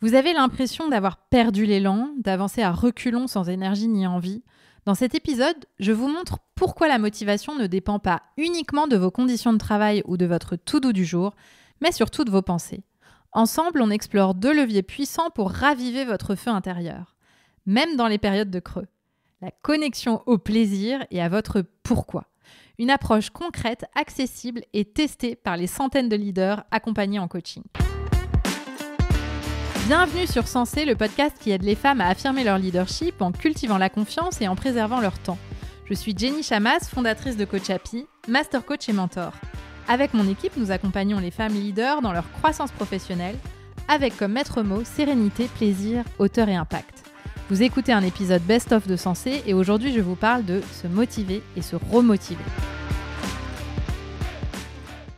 Vous avez l'impression d'avoir perdu l'élan, d'avancer à reculons sans énergie ni envie. Dans cet épisode, je vous montre pourquoi la motivation ne dépend pas uniquement de vos conditions de travail ou de votre to-do du jour, mais surtout de vos pensées. Ensemble, on explore 2 leviers puissants pour raviver votre feu intérieur, même dans les périodes de creux. La connexion au plaisir et à votre pourquoi. Une approche concrète, accessible et testée par les centaines de leaders accompagnés en coaching. Bienvenue sur Sensé, le podcast qui aide les femmes à affirmer leur leadership en cultivant la confiance et en préservant leur temps. Je suis Jenny Chamas, fondatrice de Coach Happy, master coach et mentor. Avec mon équipe, nous accompagnons les femmes leaders dans leur croissance professionnelle, avec comme maître mot sérénité, plaisir, hauteur et impact. Vous écoutez un épisode best-of de Sensé et aujourd'hui je vous parle de se motiver et se remotiver.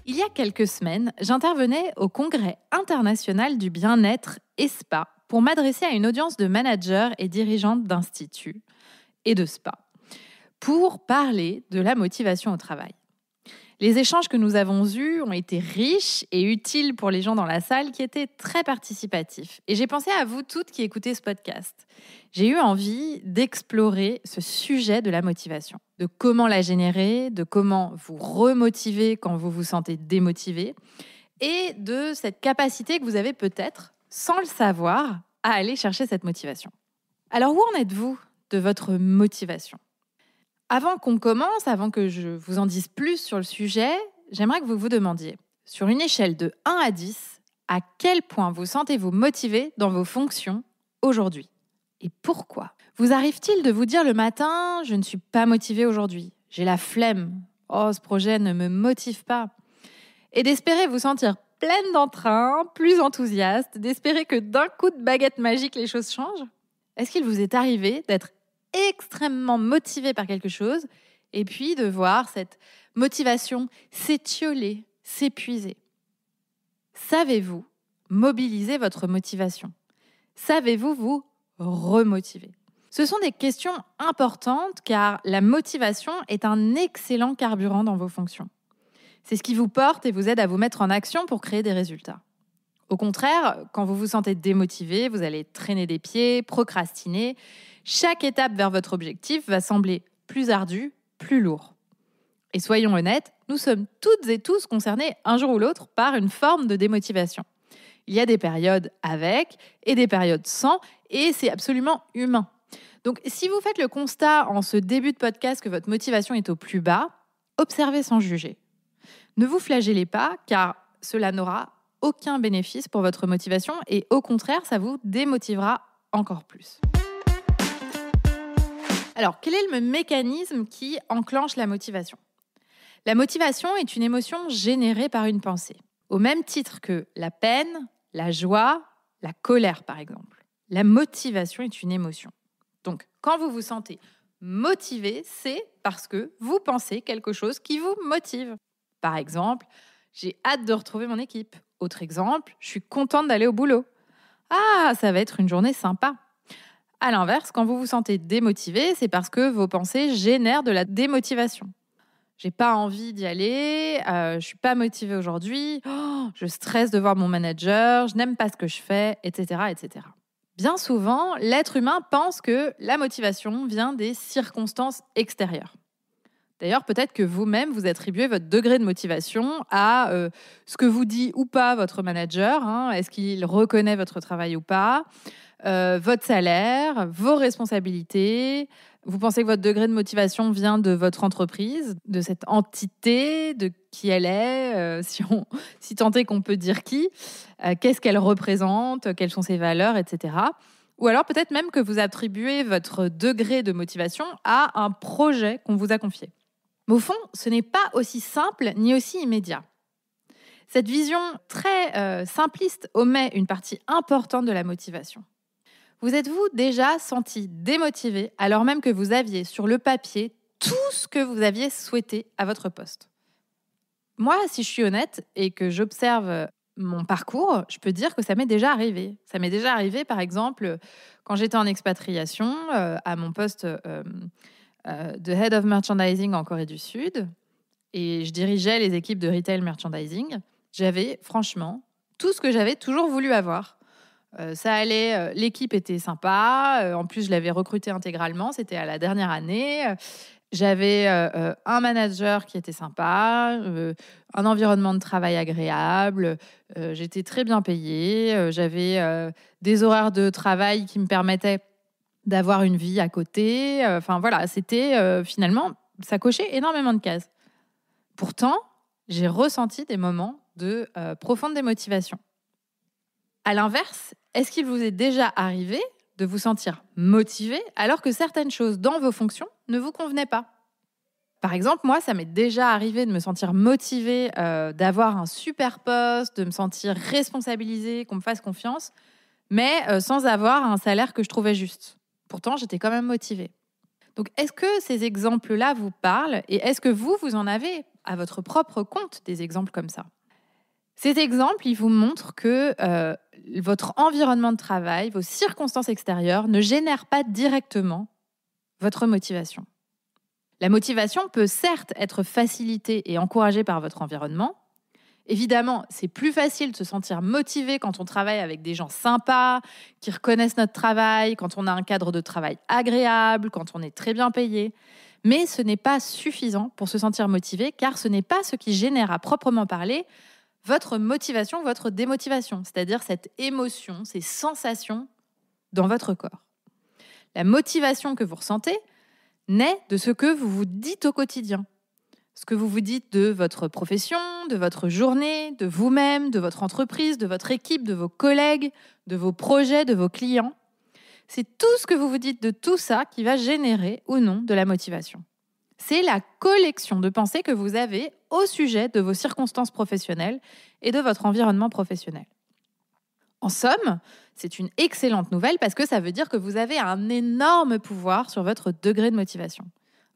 Il y a quelques semaines, j'intervenais au Congrès international du bien-être ESPA pour m'adresser à une audience de managers et dirigeantes d'instituts et de spa pour parler de la motivation au travail. Les échanges que nous avons eus ont été riches et utiles pour les gens dans la salle qui étaient très participatifs. Et j'ai pensé à vous toutes qui écoutez ce podcast. J'ai eu envie d'explorer ce sujet de la motivation, de comment la générer, de comment vous remotiver quand vous vous sentez démotivé et de cette capacité que vous avez peut-être, sans le savoir, à aller chercher cette motivation. Alors où en êtes-vous de votre motivation ? Avant qu'on commence, avant que je vous en dise plus sur le sujet, j'aimerais que vous vous demandiez, sur une échelle de 1 à 10, à quel point vous sentez-vous motivé dans vos fonctions aujourd'hui ? Et pourquoi ? Vous arrive-t-il de vous dire le matin « je ne suis pas motivé aujourd'hui, j'ai la flemme, oh ce projet ne me motive pas » et d'espérer vous sentir pleine d'entrain, plus enthousiaste, d'espérer que d'un coup de baguette magique les choses changent ? Est-ce qu'il vous est arrivé d'être extrêmement motivé par quelque chose et puis de voir cette motivation s'étioler, s'épuiser? Savez-vous mobiliser votre motivation ? Savez-vous vous remotiver ? Ce sont des questions importantes car la motivation est un excellent carburant dans vos fonctions. C'est ce qui vous porte et vous aide à vous mettre en action pour créer des résultats. Au contraire, quand vous vous sentez démotivé, vous allez traîner des pieds, procrastiner. Chaque étape vers votre objectif va sembler plus ardue, plus lourde. Et soyons honnêtes, nous sommes toutes et tous concernés un jour ou l'autre par une forme de démotivation. Il y a des périodes avec et des périodes sans, et c'est absolument humain. Donc si vous faites le constat en ce début de podcast que votre motivation est au plus bas, observez sans juger. Ne vous flagellez pas, car cela n'aura aucun bénéfice pour votre motivation et au contraire, ça vous démotivera encore plus. Alors, quel est le mécanisme qui enclenche la motivation ? La motivation est une émotion générée par une pensée, au même titre que la peine, la joie, la colère par exemple. La motivation est une émotion. Donc, quand vous vous sentez motivé, c'est parce que vous pensez quelque chose qui vous motive. Par exemple, j'ai hâte de retrouver mon équipe. Autre exemple, je suis contente d'aller au boulot. Ah, ça va être une journée sympa. À l'inverse, quand vous vous sentez démotivé, c'est parce que vos pensées génèrent de la démotivation. J'ai pas envie d'y aller, je suis pas motivée aujourd'hui, je stresse de voir mon manager, je n'aime pas ce que je fais, etc., etc. Bien souvent, l'être humain pense que la motivation vient des circonstances extérieures. D'ailleurs, peut-être que vous-même, vous attribuez votre degré de motivation à ce que vous dit ou pas votre manager. Est-ce qu'il reconnaît votre travail ou pas ? Votre salaire, vos responsabilités. Vous pensez que votre degré de motivation vient de votre entreprise, de cette entité, de qui elle est, si tant est qu'on peut dire qui, qu'est-ce qu'elle représente, quelles sont ses valeurs, etc. Ou alors peut-être même que vous attribuez votre degré de motivation à un projet qu'on vous a confié. Mais au fond, ce n'est pas aussi simple ni aussi immédiat. Cette vision très simpliste omet une partie importante de la motivation. Vous êtes-vous déjà senti démotivé alors même que vous aviez sur le papier tout ce que vous aviez souhaité à votre poste ? Moi, si je suis honnête et que j'observe mon parcours, je peux dire que ça m'est déjà arrivé. Ça m'est déjà arrivé, par exemple, quand j'étais en expatriation à mon poste de Head of Merchandising en Corée du Sud et je dirigeais les équipes de Retail Merchandising. J'avais franchement tout ce que j'avais toujours voulu avoir. Ça allait, l'équipe était sympa, en plus je l'avais recruté intégralement, c'était à la dernière année. J'avais, un manager qui était sympa, un environnement de travail agréable, j'étais très bien payée, j'avais, des horaires de travail qui me permettaient d'avoir une vie à côté, enfin voilà, c'était, finalement, ça cochait énormément de cases. Pourtant, j'ai ressenti des moments de, profonde démotivation. À l'inverse, est-ce qu'il vous est déjà arrivé de vous sentir motivé alors que certaines choses dans vos fonctions ne vous convenaient pas? Par exemple, moi, ça m'est déjà arrivé de me sentir motivée, d'avoir un super poste, de me sentir responsabilisée, qu'on me fasse confiance, mais sans avoir un salaire que je trouvais juste. Pourtant, j'étais quand même motivée. Donc, est-ce que ces exemples-là vous parlent et est-ce que vous en avez à votre propre compte des exemples comme ça? Cet exemple, il vous montre que votre environnement de travail, vos circonstances extérieures ne génèrent pas directement votre motivation. La motivation peut certes être facilitée et encouragée par votre environnement. Évidemment, c'est plus facile de se sentir motivé quand on travaille avec des gens sympas, qui reconnaissent notre travail, quand on a un cadre de travail agréable, quand on est très bien payé. Mais ce n'est pas suffisant pour se sentir motivé, car ce n'est pas ce qui génère à proprement parler votre motivation, votre démotivation, c'est-à-dire cette émotion, ces sensations dans votre corps. La motivation que vous ressentez naît de ce que vous vous dites au quotidien. Ce que vous vous dites de votre profession, de votre journée, de vous-même, de votre entreprise, de votre équipe, de vos collègues, de vos projets, de vos clients. C'est tout ce que vous vous dites de tout ça qui va générer ou non de la motivation. C'est la collection de pensées que vous avez au sujet de vos circonstances professionnelles et de votre environnement professionnel. En somme, c'est une excellente nouvelle parce que ça veut dire que vous avez un énorme pouvoir sur votre degré de motivation.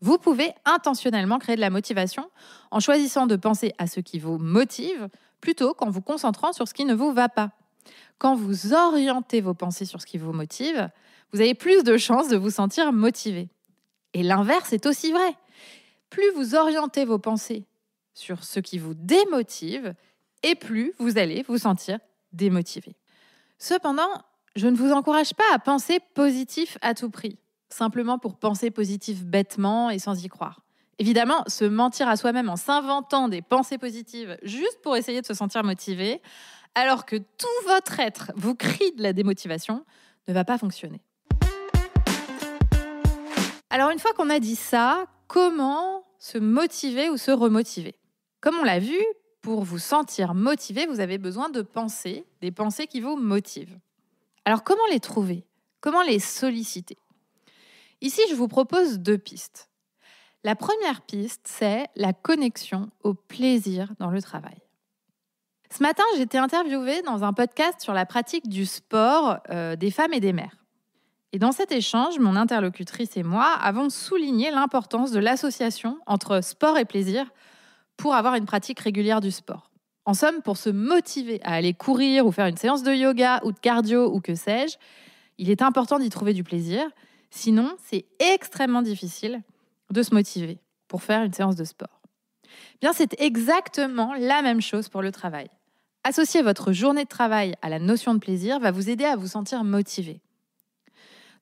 Vous pouvez intentionnellement créer de la motivation en choisissant de penser à ce qui vous motive plutôt qu'en vous concentrant sur ce qui ne vous va pas. Quand vous orientez vos pensées sur ce qui vous motive, vous avez plus de chances de vous sentir motivé. Et l'inverse est aussi vrai. Plus vous orientez vos pensées sur ce qui vous démotive, et plus vous allez vous sentir démotivé. Cependant, je ne vous encourage pas à penser positif à tout prix, simplement pour penser positif bêtement et sans y croire. Évidemment, se mentir à soi-même en s'inventant des pensées positives juste pour essayer de se sentir motivé, alors que tout votre être vous crie de la démotivation, ne va pas fonctionner. Alors une fois qu'on a dit ça, comment se motiver ou se remotiver? Comme on l'a vu, pour vous sentir motivé, vous avez besoin de penser, des pensées qui vous motivent. Alors comment les trouver? Comment les solliciter? Ici, je vous propose 2 pistes. La première piste, c'est la connexion au plaisir dans le travail. Ce matin, j'ai été interviewée dans un podcast sur la pratique du sport des femmes et des mères. Et dans cet échange, mon interlocutrice et moi avons souligné l'importance de l'association entre sport et plaisir pour avoir une pratique régulière du sport. En somme, pour se motiver à aller courir ou faire une séance de yoga ou de cardio ou que sais-je, il est important d'y trouver du plaisir. Sinon, c'est extrêmement difficile de se motiver pour faire une séance de sport. Bien, c'est exactement la même chose pour le travail. Associer votre journée de travail à la notion de plaisir va vous aider à vous sentir motivé.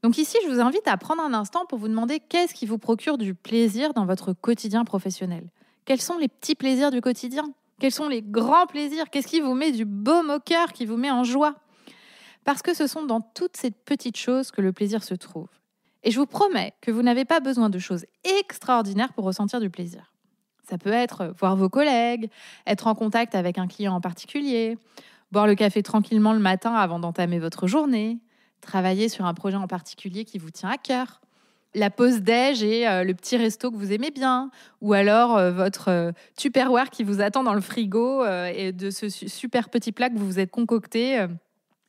Donc ici, je vous invite à prendre un instant pour vous demander qu'est-ce qui vous procure du plaisir dans votre quotidien professionnel. Quels sont les petits plaisirs du quotidien? Quels sont les grands plaisirs? Qu'est-ce qui vous met du baume au cœur, qui vous met en joie? Parce que ce sont dans toutes ces petites choses que le plaisir se trouve. Et je vous promets que vous n'avez pas besoin de choses extraordinaires pour ressentir du plaisir. Ça peut être voir vos collègues, être en contact avec un client en particulier, boire le café tranquillement le matin avant d'entamer votre journée, travailler sur un projet en particulier qui vous tient à cœur, la pause déj et le petit resto que vous aimez bien, ou alors votre Tupperware qui vous attend dans le frigo et de ce super petit plat que vous vous êtes concocté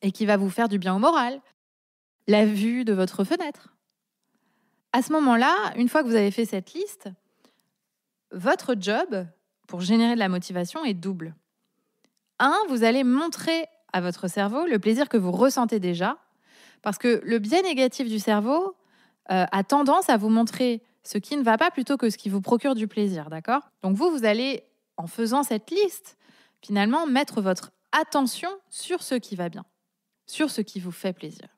et qui va vous faire du bien au moral, la vue de votre fenêtre. À ce moment-là, une fois que vous avez fait cette liste, votre job pour générer de la motivation est double. 1, vous allez montrer à votre cerveau le plaisir que vous ressentez déjà, parce que le biais négatif du cerveau a tendance à vous montrer ce qui ne va pas plutôt que ce qui vous procure du plaisir, d'accord? Donc vous allez, en faisant cette liste, finalement mettre votre attention sur ce qui va bien. sur ce qui vous fait plaisir.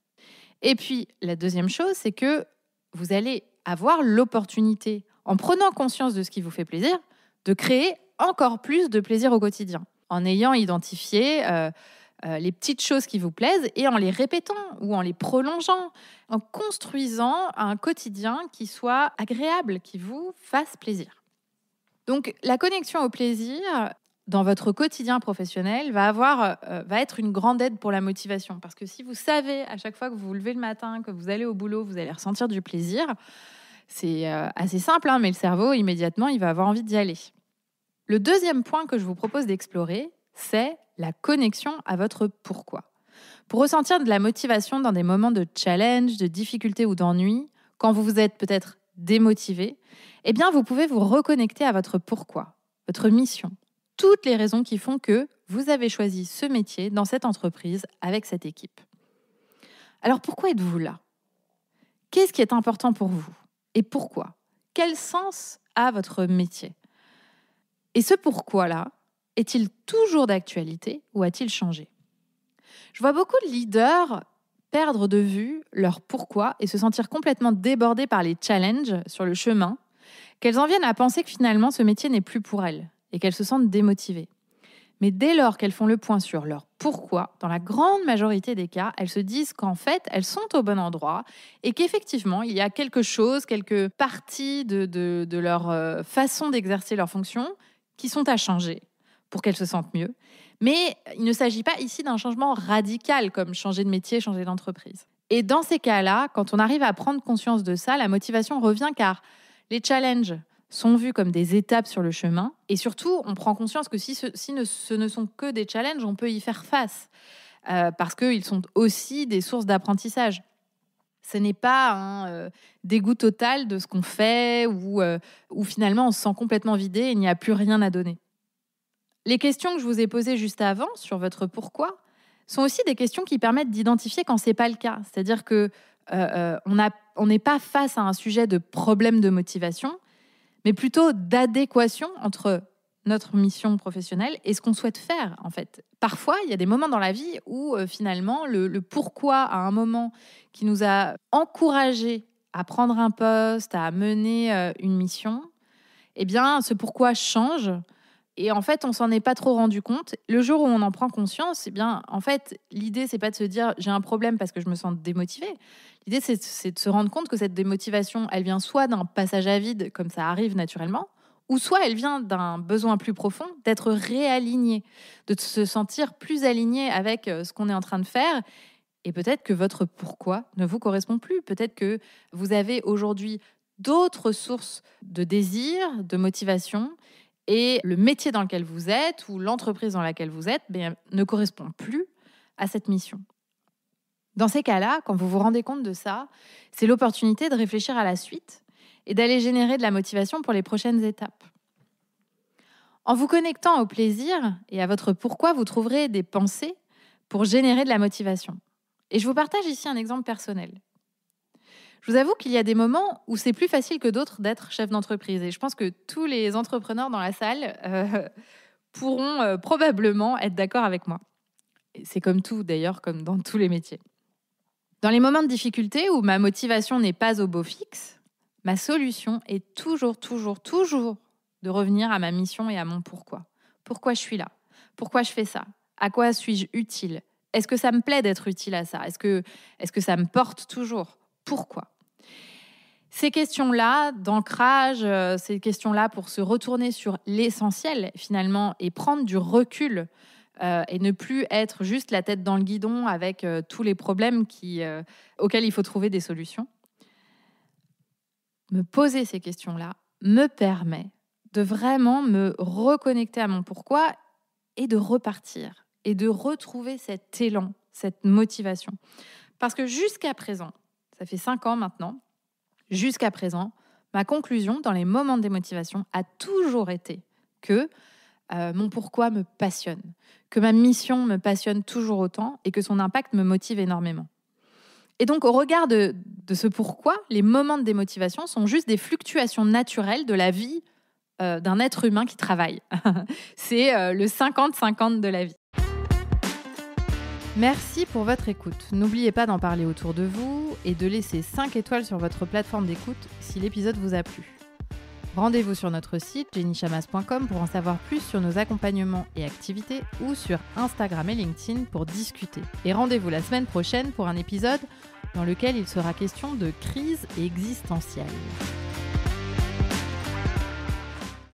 Et puis, la deuxième chose, c'est que vous allez avoir l'opportunité, en prenant conscience de ce qui vous fait plaisir, de créer encore plus de plaisir au quotidien, en ayant identifié les petites choses qui vous plaisent et en les répétant ou en les prolongeant, en construisant un quotidien qui soit agréable, qui vous fasse plaisir. Donc, la connexion au plaisir dans votre quotidien professionnel va être une grande aide pour la motivation. Parce que si vous savez, à chaque fois que vous vous levez le matin, que vous allez au boulot, vous allez ressentir du plaisir, c'est assez simple, mais le cerveau, immédiatement, il va avoir envie d'y aller. Le deuxième point que je vous propose d'explorer, c'est la connexion à votre pourquoi. Pour ressentir de la motivation dans des moments de challenge, de difficulté ou d'ennui, quand vous êtes peut-être démotivé, eh bien, vous pouvez vous reconnecter à votre pourquoi, votre mission, toutes les raisons qui font que vous avez choisi ce métier dans cette entreprise avec cette équipe. Alors, pourquoi êtes-vous là ? Qu'est-ce qui est important pour vous ? Et pourquoi ? Quel sens a votre métier ? Et ce pourquoi-là, est-il toujours d'actualité ou a-t-il changé ? Je vois beaucoup de leaders perdre de vue leur pourquoi et se sentir complètement débordés par les challenges sur le chemin, qu'elles en viennent à penser que finalement ce métier n'est plus pour elles et qu'elles se sentent démotivées. Mais dès lors qu'elles font le point sur leur pourquoi, dans la grande majorité des cas, elles se disent qu'en fait, elles sont au bon endroit et qu'effectivement, il y a quelque chose, quelques parties de leur façon d'exercer leur fonction qui sont à changer pour qu'elles se sentent mieux. Mais il ne s'agit pas ici d'un changement radical comme changer de métier, changer d'entreprise. Et dans ces cas-là, quand on arrive à prendre conscience de ça, la motivation revient car les challenges sont vus comme des étapes sur le chemin. Et surtout, on prend conscience que si ce ne sont que des challenges, on peut y faire face parce qu'ils sont aussi des sources d'apprentissage. Ce n'est pas un dégoût total de ce qu'on fait ou finalement on se sent complètement vidé et il n'y a plus rien à donner. Les questions que je vous ai posées juste avant sur votre pourquoi sont aussi des questions qui permettent d'identifier quand ce n'est pas le cas. C'est-à-dire qu'on n'est pas face à un sujet de problème de motivation, mais plutôt d'adéquation entre notre mission professionnelle et ce qu'on souhaite faire, en fait. Parfois, il y a des moments dans la vie où, finalement, le pourquoi, à un moment qui nous a encouragés à prendre un poste, à mener une mission, eh bien, ce pourquoi change. Et en fait, on s'en est pas trop rendu compte. Le jour où on en prend conscience, eh bien, en fait, l'idée, c'est pas de se dire j'ai un problème parce que je me sens démotivée. L'idée, c'est de se rendre compte que cette démotivation, elle vient soit d'un passage à vide, comme ça arrive naturellement, ou soit elle vient d'un besoin plus profond, d'être réaligné, de se sentir plus aligné avec ce qu'on est en train de faire. Et peut-être que votre pourquoi ne vous correspond plus. Peut-être que vous avez aujourd'hui d'autres sources de désir, de motivation, et le métier dans lequel vous êtes ou l'entreprise dans laquelle vous êtes ne correspond plus à cette mission. Dans ces cas-là, quand vous vous rendez compte de ça, c'est l'opportunité de réfléchir à la suite et d'aller générer de la motivation pour les prochaines étapes. En vous connectant au plaisir et à votre pourquoi, vous trouverez des pensées pour générer de la motivation. Et je vous partage ici un exemple personnel. Je vous avoue qu'il y a des moments où c'est plus facile que d'autres d'être chef d'entreprise. Et je pense que tous les entrepreneurs dans la salle pourront probablement être d'accord avec moi. Et c'est comme tout, d'ailleurs, comme dans tous les métiers. Dans les moments de difficulté où ma motivation n'est pas au beau fixe, ma solution est toujours de revenir à ma mission et à mon pourquoi. Pourquoi je suis là ? Pourquoi je fais ça ? À quoi suis-je utile ? Est-ce que ça me plaît d'être utile à ça ? Est-ce que ça me porte toujours ? Pourquoi ? Ces questions-là d'ancrage, ces questions-là pour se retourner sur l'essentiel finalement et prendre du recul et ne plus être juste la tête dans le guidon avec tous les problèmes auxquels il faut trouver des solutions. Me poser ces questions-là me permet de vraiment me reconnecter à mon pourquoi et de repartir et de retrouver cet élan, cette motivation. Parce que jusqu'à présent, ça fait 5 ans maintenant, jusqu'à présent, ma conclusion dans les moments de démotivation a toujours été que mon pourquoi me passionne, que ma mission me passionne toujours autant et que son impact me motive énormément. Et donc, au regard de ce pourquoi, les moments de démotivation sont juste des fluctuations naturelles de la vie d'un être humain qui travaille. C'est le 50-50 de la vie. Merci pour votre écoute. N'oubliez pas d'en parler autour de vous et de laisser 5 étoiles sur votre plateforme d'écoute si l'épisode vous a plu. Rendez-vous sur notre site jennychamas.com pour en savoir plus sur nos accompagnements et activités ou sur Instagram et LinkedIn pour discuter. Et rendez-vous la semaine prochaine pour un épisode dans lequel il sera question de crise existentielle.